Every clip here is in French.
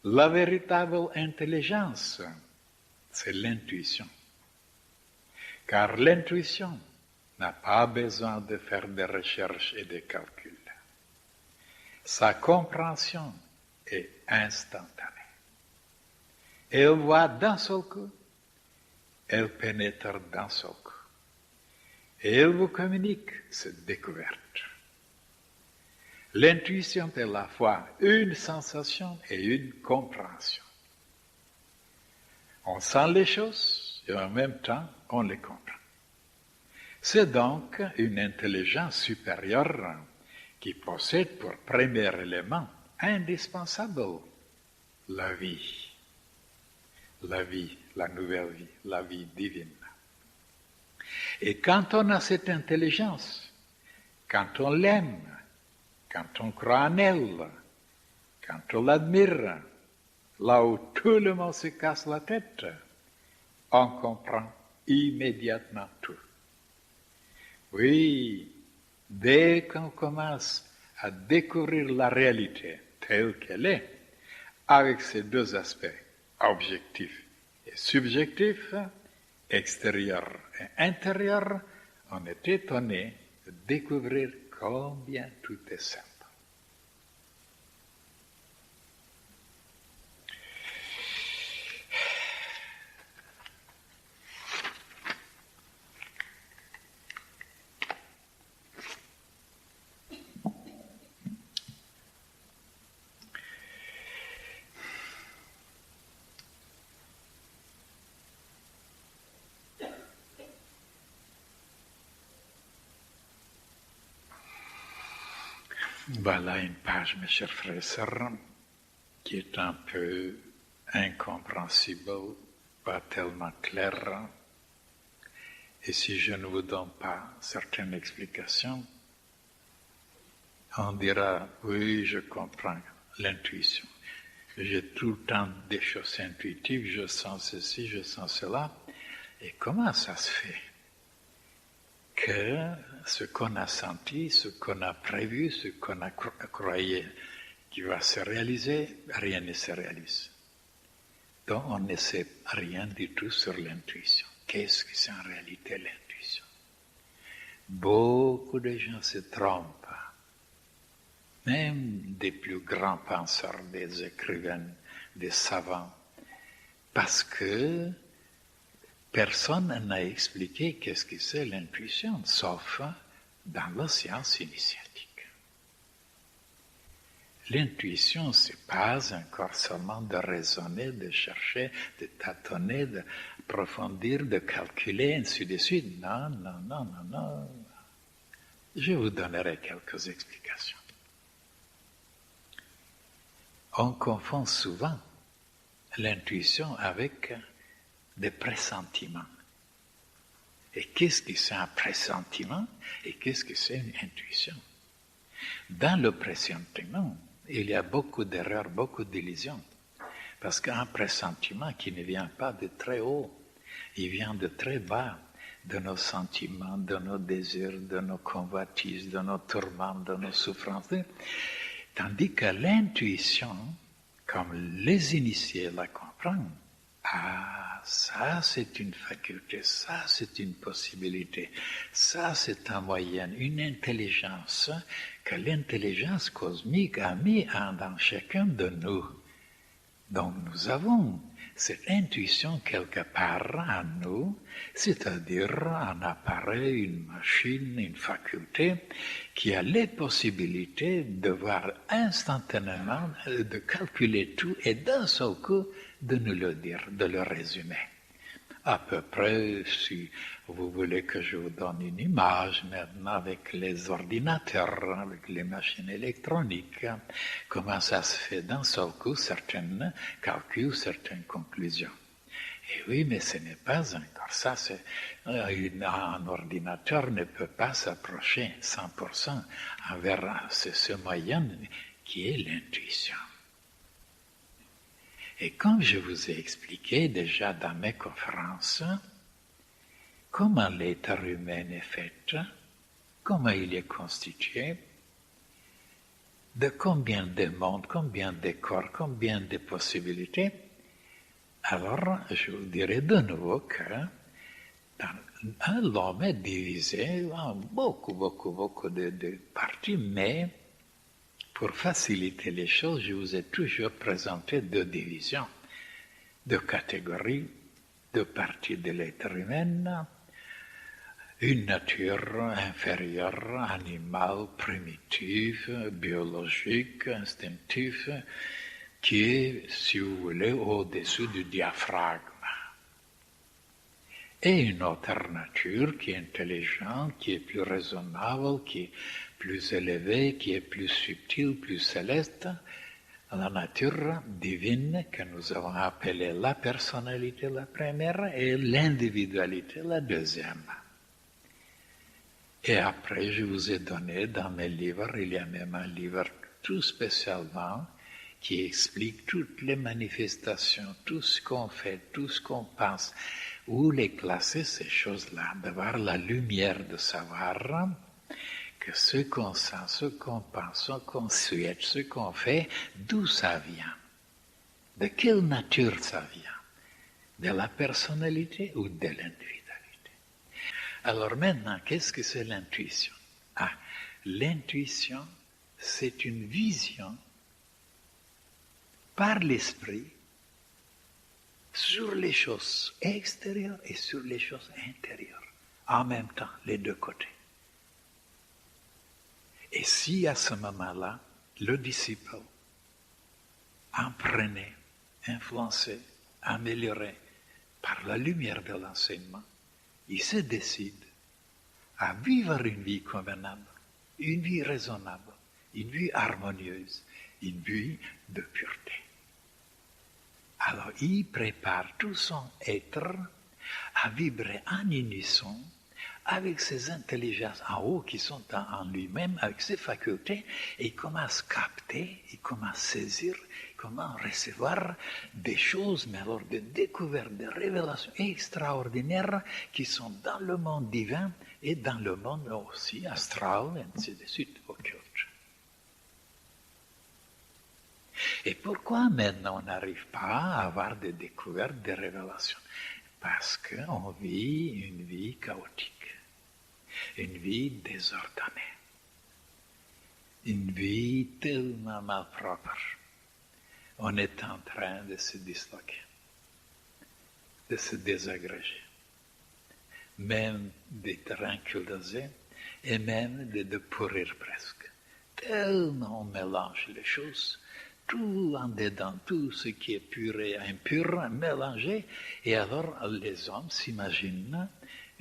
La véritable intelligence, c'est l'intuition. Car l'intuition n'a pas besoin de faire des recherches et des calculs. Sa compréhension est instantanée. Elle voit d'un seul coup, elle pénètre d'un seul coup. Et elle vous communique cette découverte. L'intuition est à la fois une sensation et une compréhension. On sent les choses et en même temps on les comprend. C'est donc une intelligence supérieure qui possède pour premier élément indispensable la vie, la nouvelle vie, la vie divine. Et quand on a cette intelligence, quand on l'aime, quand on croit en elle, quand on l'admire, là où tout le monde se casse la tête, on comprend immédiatement tout. Oui, dès qu'on commence à découvrir la réalité telle qu'elle est, avec ces deux aspects, objectif et subjectif, extérieur et intérieur, on est étonné de découvrir combien tout est simple. Voilà une page, mes chers frères et sœurs, qui est un peu incompréhensible, pas tellement claire. Et si je ne vous donne pas certaines explications, on dira, oui, je comprends l'intuition. J'ai tout le temps des choses intuitives, je sens ceci, je sens cela. Et comment ça se fait que ce qu'on a senti, ce qu'on a prévu, ce qu'on a croyé qui va se réaliser, rien ne se réalise. Donc on ne sait rien du tout sur l'intuition. Qu'est-ce que c'est en réalité l'intuition? Beaucoup de gens se trompent, même des plus grands penseurs, des écrivains, des savants, parce que personne n'a expliqué qu'est-ce que c'est l'intuition, sauf dans la science initiatique. L'intuition, c'est pas encore seulement de raisonner, de chercher, de tâtonner, d'approfondir, de calculer, ainsi de suite. Non, non, non, non, non. Je vous donnerai quelques explications. On confond souvent l'intuition avec des pressentiments. Et qu'est-ce que c'est un pressentiment et qu'est-ce que c'est une intuition? Dans le pressentiment, il y a beaucoup d'erreurs, beaucoup d'illusions. Parce qu'un pressentiment qui ne vient pas de très haut, il vient de très bas, de nos sentiments, de nos désirs, de nos convoitises, de nos tourments, de nos souffrances. Tandis que l'intuition, comme les initiés la comprennent, ah, ça c'est une faculté, ça c'est une possibilité, ça c'est un moyen, une intelligence que l'intelligence cosmique a mis dans chacun de nous. Donc nous avons cette intuition quelque part en nous, c'est-à-dire un appareil, une machine, une faculté qui a les possibilités de voir instantanément, de calculer tout et d'un seul coup de nous le dire, de le résumer. À peu près, si vous voulez que je vous donne une image maintenant avec les ordinateurs, avec les machines électroniques, comment ça se fait d'un seul coup, certains calculs, certaines conclusions. Et oui, mais ce n'est pas encore ça. Un ordinateur ne peut pas s'approcher 100% envers ce moyen qui est l'intuition. Et comme je vous ai expliqué déjà dans mes conférences, comment l'être humain est fait, comment il est constitué, de combien de mondes, combien de corps, combien de possibilités, alors je vous dirai de nouveau que l'homme est divisé en beaucoup de parties, mais pour faciliter les choses, je vous ai toujours présenté deux divisions, deux catégories, deux parties de l'être humain, une nature inférieure, animale, primitive, biologique, instinctive, qui est, si vous voulez, au-dessus du diaphragme. Et une autre nature qui est intelligente, qui est plus raisonnable, qui est plus élevée, qui est plus subtile, plus céleste, la nature divine que nous avons appelée la personnalité la première et l'individualité la deuxième. Et après, je vous ai donné dans mes livres, il y a même un livre tout spécialement qui explique toutes les manifestations, tout ce qu'on fait, tout ce qu'on pense, où les classer ces choses-là, d'avoir la lumière de savoir que ce qu'on sent, ce qu'on pense, ce qu'on souhaite, ce qu'on fait, d'où ça vient, de quelle nature ça vient, de la personnalité ou de l'individualité. Alors maintenant, qu'est-ce que c'est l'intuition? L'intuition, c'est une vision par l'esprit sur les choses extérieures et sur les choses intérieures, en même temps, les deux côtés. Et si à ce moment-là, le disciple, imprégné, influencé, amélioré par la lumière de l'enseignement, il se décide à vivre une vie convenable, une vie raisonnable, une vie harmonieuse, une vie de pureté. Alors il prépare tout son être à vibrer en unisson avec ses intelligences en haut qui sont en lui-même, avec ses facultés, et il commence à capter, il commence à saisir, il commence à recevoir des choses, mais alors des découvertes, des révélations extraordinaires qui sont dans le monde divin et dans le monde aussi astral, et ainsi de suite, occulte. Et pourquoi maintenant on n'arrive pas à avoir des découvertes, des révélations? Parce qu'on vit une vie chaotique. Une vie désordonnée, une vie tellement malpropre. On est en train de se disloquer, de se désagréger, même d'être ankylosé et même de pourrir presque. Tellement on mélange les choses, tout en dedans, tout ce qui est pur et impur, mélangé, et alors les hommes s'imaginent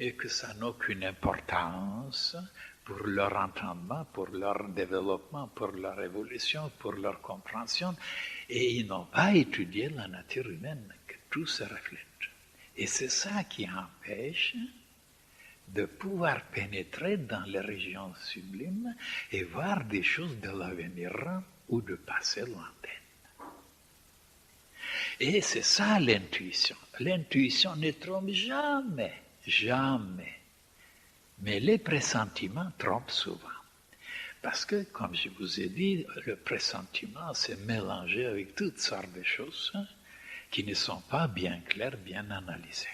et que ça n'a aucune importance pour leur entendement, pour leur développement, pour leur évolution, pour leur compréhension, et ils n'ont pas étudié la nature humaine, que tout se reflète. Et c'est ça qui empêche de pouvoir pénétrer dans les régions sublimes et voir des choses de l'avenir ou de passé lointain. Et c'est ça l'intuition. L'intuition ne trompe jamais. Jamais. Mais les pressentiments trompent souvent. Parce que, comme je vous ai dit, le pressentiment s'est mélangé avec toutes sortes de choses qui ne sont pas bien claires, bien analysées.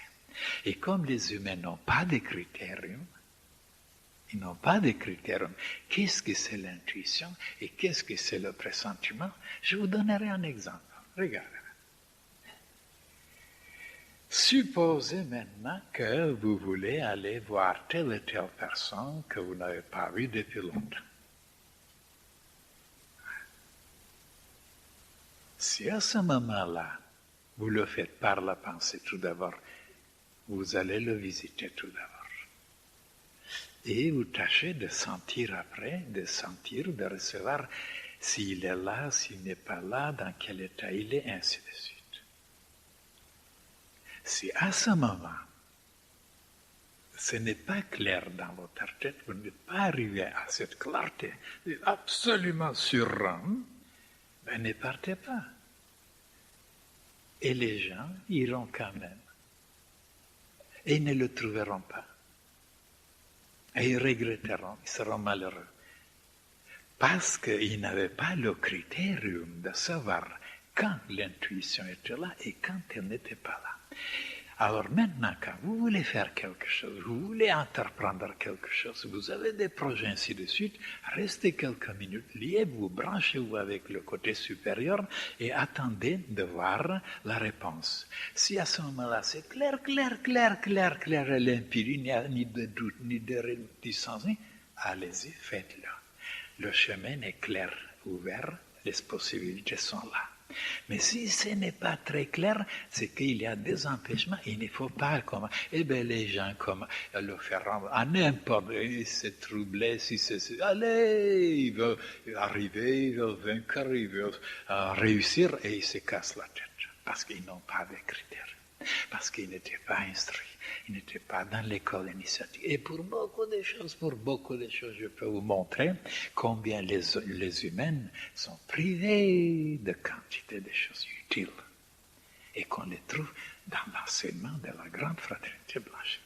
Et comme les humains n'ont pas de critérium, ils n'ont pas de critérium, qu'est-ce que c'est l'intuition et qu'est-ce que c'est le pressentiment? Je vous donnerai un exemple. Regardez. Supposez maintenant que vous voulez aller voir telle ou telle personne que vous n'avez pas vue depuis longtemps. Si à ce moment-là, vous le faites par la pensée tout d'abord, vous allez le visiter tout d'abord. Et vous tâchez de sentir après, de recevoir s'il est là, s'il n'est pas là, dans quel état il est, ainsi de suite. Si à ce moment, ce n'est pas clair dans votre tête, vous n'êtes pas arrivé à cette clarté, absolument sûr, ben ne partez pas. Et les gens iront quand même. Et ils ne le trouveront pas. Et ils regretteront, ils seront malheureux. Parce qu'il n'avait pas le critérium de savoir quand l'intuition était là et quand elle n'était pas là. Alors maintenant, quand vous voulez faire quelque chose, vous voulez entreprendre quelque chose, vous avez des projets ainsi de suite, restez quelques minutes, liez-vous, branchez-vous avec le côté supérieur et attendez de voir la réponse. Si à ce moment-là c'est clair, et limpide, il n'y a ni de doute, ni de réticence, allez-y, faites-le. Le chemin est clair, ouvert, les possibilités sont là. Mais si ce n'est pas très clair, c'est qu'il y a des empêchements. Il ne faut pas comme, les gens comme le faire à n'importe, il s'est troublé, si c'est, allez, il veut arriver, il veut vaincre, il veut réussir et il se casse la tête parce qu'ils n'ont pas de critères, parce qu'ils n'étaient pas instruits. Ils n'étaient pas dans l'école initiatique. Et pour beaucoup de choses, je peux vous montrer combien les humains sont privés de quantité de choses utiles et qu'on les trouve dans l'enseignement de la grande fraternité blanche.